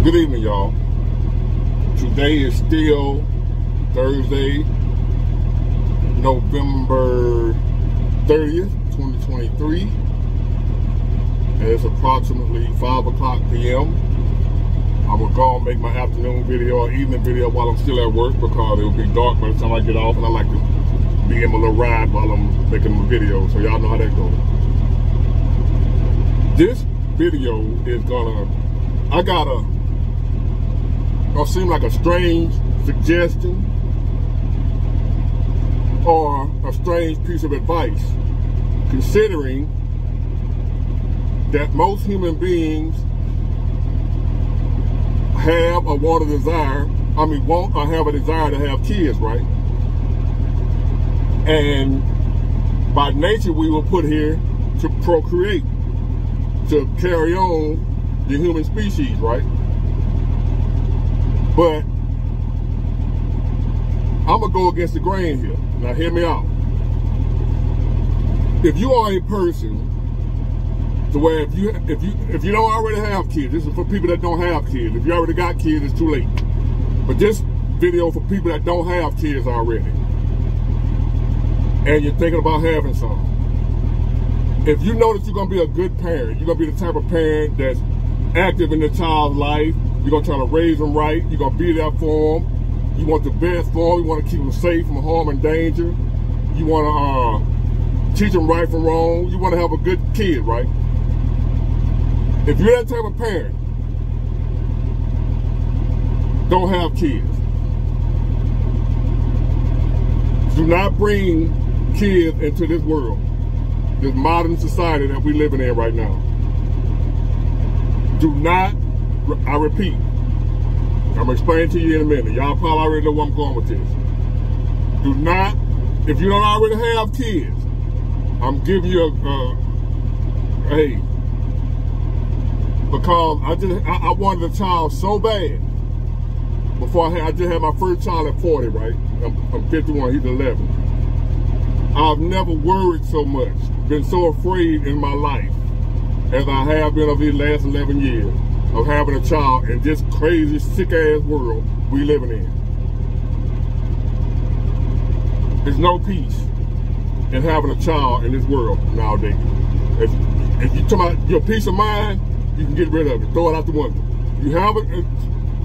Good evening, y'all. Today is still Thursday, November 30th, 2023. And it's approximately 5 o'clock p.m. I'm going to go and make my afternoon video or evening video while I'm still at work because it will be dark by the time I get off, and I like to be in my little ride while I'm making my video, so y'all know how that goes. This video is gonna seem like a strange suggestion or a strange piece of advice, considering that most human beings have or want or have a desire to have kids, right? And by nature, we were put here to procreate, to carry on the human species, right? But I'm gonna go against the grain here. Now hear me out. If you are a person to where if you don't already have kids, this is for people that don't have kids. If you already got kids, it's too late. But this video for people that don't have kids already, and you're thinking about having some. If you know that you're gonna be a good parent, you're gonna be the type of parent that's active in the child's life, you're gonna try to raise them right, you're gonna be there for them, you want the best for them, you want to keep them safe from harm and danger, you want to teach them right from wrong, you want to have a good kid, right? If you're that type of parent, don't have kids. Do not bring kids into this world, this modern society that we're living in right now. Do not, I repeat, I'm going to explain to you in a minute. Y'all probably already know where I'm going with this. Do not, if you don't already have kids, I'm giving you hey, because I wanted a child so bad. Before I just had my first child at 40, right? I'm 51, he's 11. I've never worried so much, been so afraid in my life as I have been over these last 11 years of having a child in this crazy, sick-ass world we living in. There's no peace in having a child in this world nowadays. If you talk about your peace of mind, you can get rid of it, throw it out the window. You have it,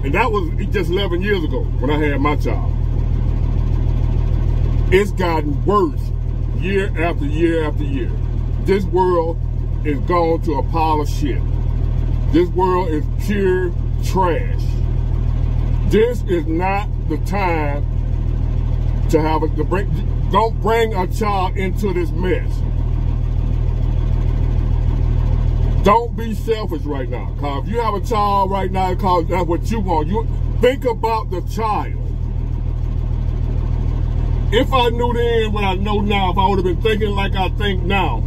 and that was just 11 years ago when I had my child. It's gotten worse year after year after year. This world is gone to a pile of shit. This world is pure trash. This is not the time to have don't bring a child into this mess. Don't be selfish right now. Because if you have a child right now, because that's what you want, you think about the child. If I knew then what I know now, if I would have been thinking like I think now,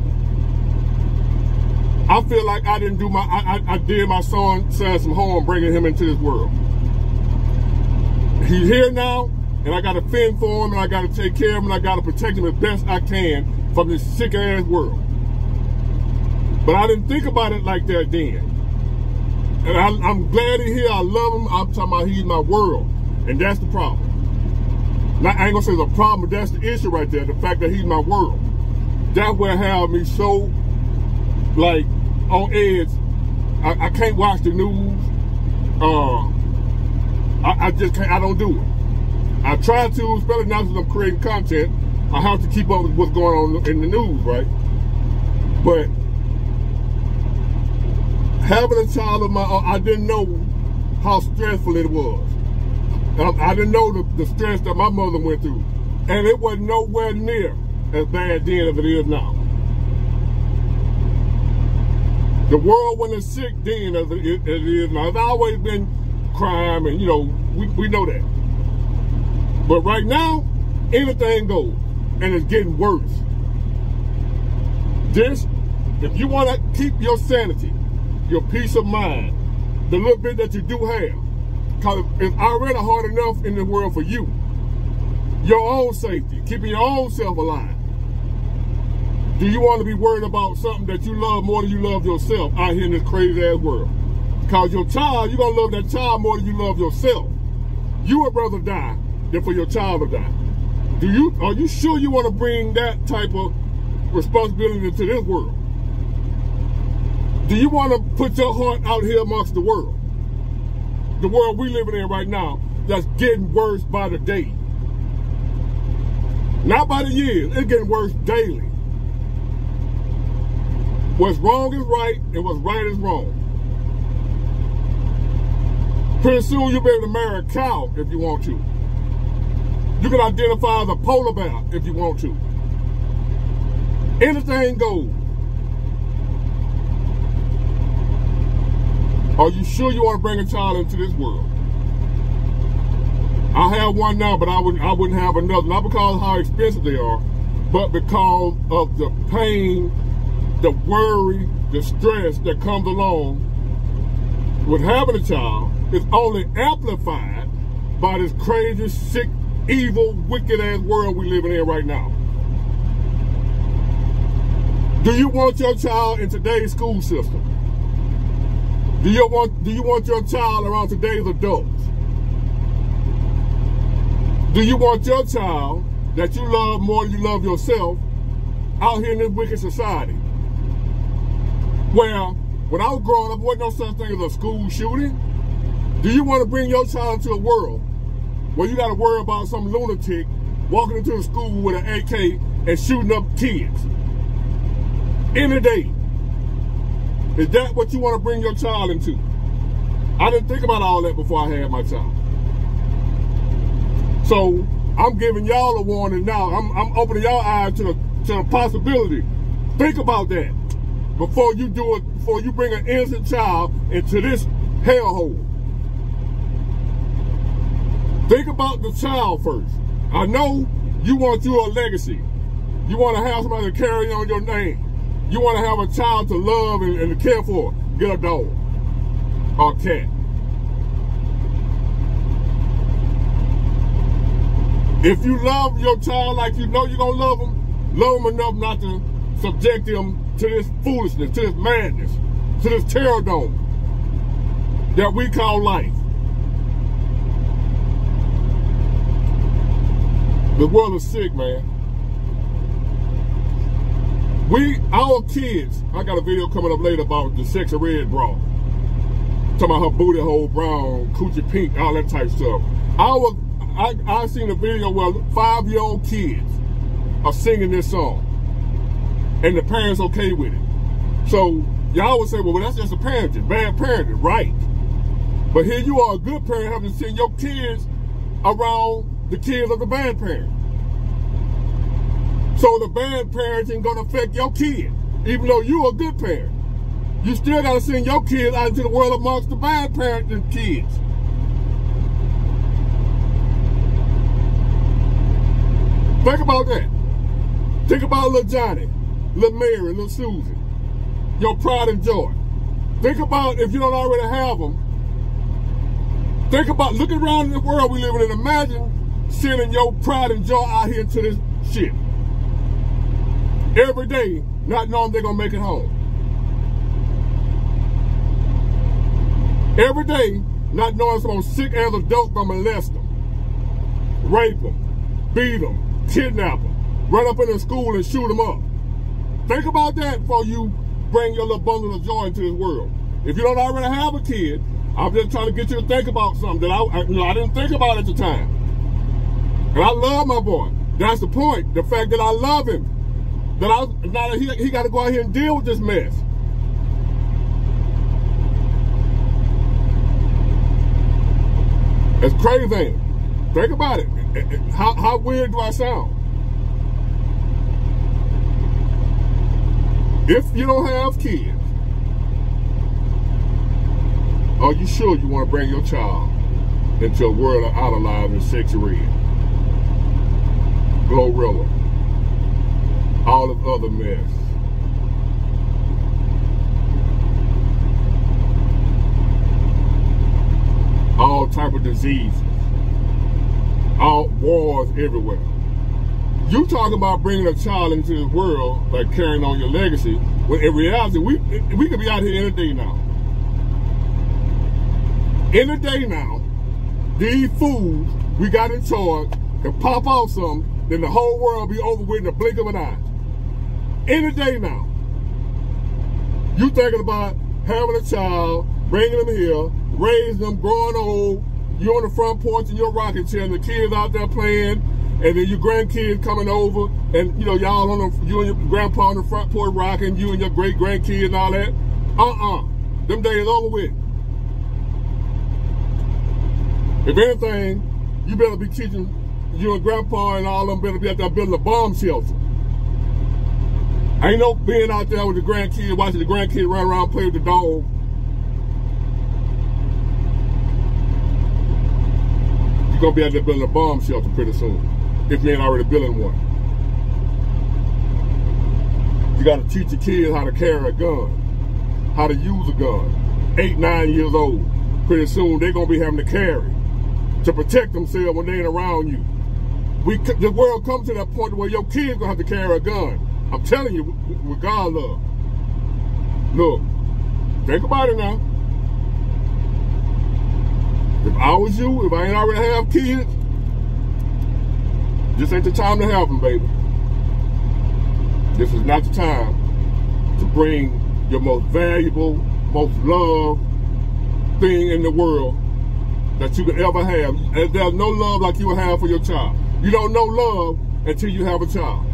I feel like I didn't do I did my son some harm bringing him into this world. He's here now, and I got to fend for him, and I got to take care of him, and I got to protect him as best I can from this sick-ass world. But I didn't think about it like that then. And I'm glad he's here. I love him. I'm talking about he's my world, and that's the problem. Now, I ain't gonna say it's a problem, but that's the issue right there, the fact that he's my world. That's what have me so, like, on edge. I can't watch the news. I just can't, I don't do it. I try to, especially now that I'm creating content, I have to keep up with what's going on in the news, right? But having a child of my own, I didn't know how stressful it was. I didn't know the stress that my mother went through. And it was nowhere near as bad then as it is now. The world wasn't as sick then as it is now. There's always been crime, and you know, we know that. But right now, anything goes, and it's getting worse. If you want to keep your sanity, your peace of mind, the little bit that you do have, because it's already hard enough in the world for you. Your own safety, keeping your own self alive. Do you want to be worried about something that you love more than you love yourself out here in this crazy ass world? Because your child, you're going to love that child more than you love yourself. You would rather die than for your child to die. Are you sure you want to bring that type of responsibility into this world? Do you want to put your heart out here amongst the world? The world we living in right now that's getting worse by the day. Not by the years, it's getting worse daily. What's wrong is right and what's right is wrong. Pretty soon you'll be able to marry a cow if you want to. You can identify as a polar bear if you want to. Anything goes. Are you sure you want to bring a child into this world? I have one now, but I wouldn't have another. Not because of how expensive they are, but because of the pain, the worry, the stress that comes along with having a child. Is only amplified by this crazy, sick, evil, wicked-ass world we living in right now. Do you want your child in today's school system? Do you want your child around today's adults? Do you want your child that you love more than you love yourself out here in this wicked society? Where, when I was growing up, there wasn't no such thing as a school shooting. Do you want to bring your child into a world where you got to worry about some lunatic walking into the school with an AK and shooting up kids any day? Is that what you want to bring your child into? I didn't think about all that before I had my child. So I'm giving y'all a warning now. I'm opening y'all eyes to the possibility. Think about that before you do it. Before you bring an innocent child into this hellhole. Think about the child first. I know you want you a legacy. You want to have somebody to carry on your name. You want to have a child to love and to care for. Get a dog or a cat. If you love your child like you know you're going to love them enough not to subject them to this foolishness, to this madness, to this terror dome that we call life. The world is sick, man. Our kids, I got a video coming up later about the sexy red bra. Talking about her booty hole brown, coochie pink, all that type of stuff. I seen a video where 5-year-old kids are singing this song. And the parents okay with it. So y'all would say, well, that's just a parenting, bad parenting, right? But here you are, a good parent, having to send your kids around the kids of the bad parent. So the bad parenting gonna affect your kid, even though you're a good parent. You still gotta send your kids out into the world amongst the bad parenting kids. Think about that. Think about little Johnny, little Mary, little Susie, your pride and joy. Think about, if you don't already have them, think about, look around in the world we live in and imagine sending your pride and joy out here into this shit. Every day, not knowing they're going to make it home. Every day, not knowing some sick-ass adult going to molest them, rape them, beat them, kidnap them, run up in the school and shoot them up. Think about that before you bring your little bundle of joy into this world. If you don't already have a kid, I'm just trying to get you to think about something that I didn't think about at the time. And I love my boy. That's the point. The fact that I love him. That he got to go out here and deal with this mess. It's crazy, ain't it? Think about it. How weird do I sound? If you don't have kids, are you sure you want to bring your child into a world of idolizing and sexy red? Glorilla. All of other mess. All type of diseases. All wars everywhere. You talking about bringing a child into this world, like carrying on your legacy, when in reality, we could be out here any day now. In a day now, these fools we got in charge can pop off something, then the whole world be over with in the blink of an eye. In a day now, you thinking about having a child, bringing them here, raising them, growing old, you on the front porch in your rocking chair, and the kids out there playing, and then your grandkids coming over, and you know y'all on the, you and your grandpa on the front porch rocking, you and your great grandkids and all that. Them days over with. If anything, you better be teaching you and grandpa and all of them better be out there building a bomb shelter. Ain't no being out there with the grandkids, watching the grandkids run around and play with the dog. You're gonna be out there building a bomb shelter pretty soon, if you ain't already building one. You gotta teach your kids how to carry a gun, how to use a gun. 8, 9 years old. Pretty soon they're gonna be having to carry to protect themselves when they ain't around you. The world comes to that point where your kids gonna have to carry a gun. I'm telling you, with God love. Look, think about it now. If I was you, if I ain't already have kids, this ain't the time to have them, baby. This is not the time to bring your most valuable, most loved thing in the world that you could ever have. And there's no love like you will have for your child. You don't know love until you have a child.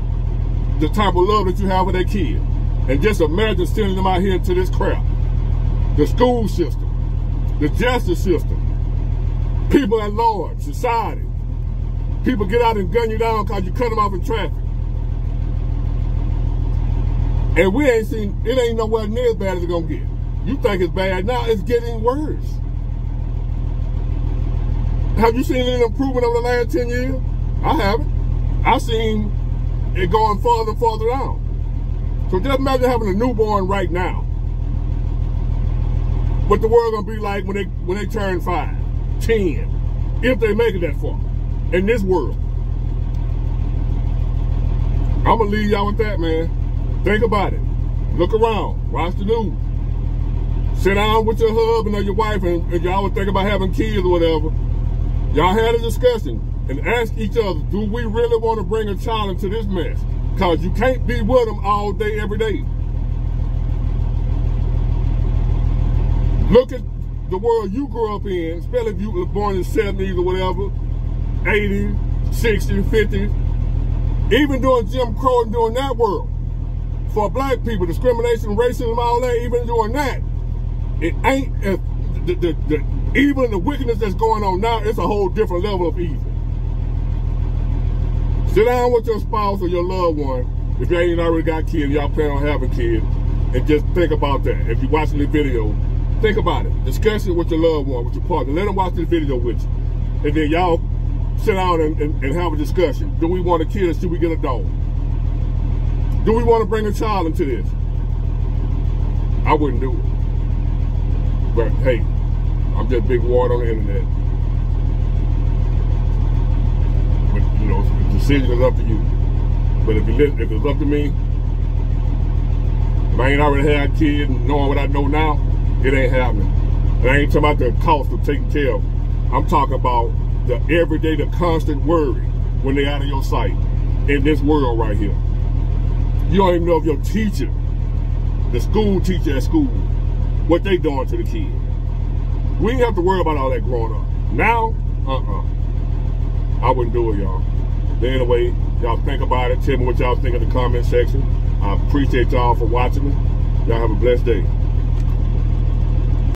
The type of love that you have for that kid. And just imagine sending them out here into this crap. The school system, the justice system, people at large, society. People get out and gun you down because you cut them off in traffic. And we ain't seen, it ain't nowhere near as bad as it's gonna get. You think it's bad now, it's getting worse. Have you seen any improvement over the last 10 years? I haven't. I've seen it going farther and farther down. So just imagine having a newborn right now. What the world gonna be like when they turn 5, 10, if they make it that far in this world. I'm gonna leave y'all with that, man. Think about it. Look around. Watch the news. Sit down with your husband or your wife and y'all would think about having kids or whatever. Y'all had a discussion and ask each other, do we really want to bring a child into this mess? Because you can't be with them all day, every day. Look at the world you grew up in, especially if you were born in the 70s or whatever, 80s, 60s, 50s. Even during Jim Crow and during that world, for black people, discrimination, racism, all that, even doing that, it ain't as, the evil and the wickedness that's going on now, it's a whole different level of evil. Sit down with your spouse or your loved one, if you ain't already got kids, y'all plan on having kids, and just think about that. If you're watching the video, think about it. Discuss it with your loved one, with your partner. Let them watch this video with you. And then y'all sit down and have a discussion. Do we want a kid or should we get a dog? Do we want to bring a child into this? I wouldn't do it. But hey, I'm just big ward on the internet. But you know, the decision is up to you. But if it's up to me, if I ain't already had kids and knowing what I know now, it ain't happening. And I ain't talking about the cost of taking care of them. I'm talking about the everyday, the constant worry when they're out of your sight in this world right here. You don't even know if your teacher, the school teacher at school, what they doing to the kids. We ain't have to worry about all that growing up. Now, I wouldn't do it, y'all. But anyway, y'all think about it. Tell me what y'all think in the comment section. I appreciate y'all for watching me. Y'all have a blessed day.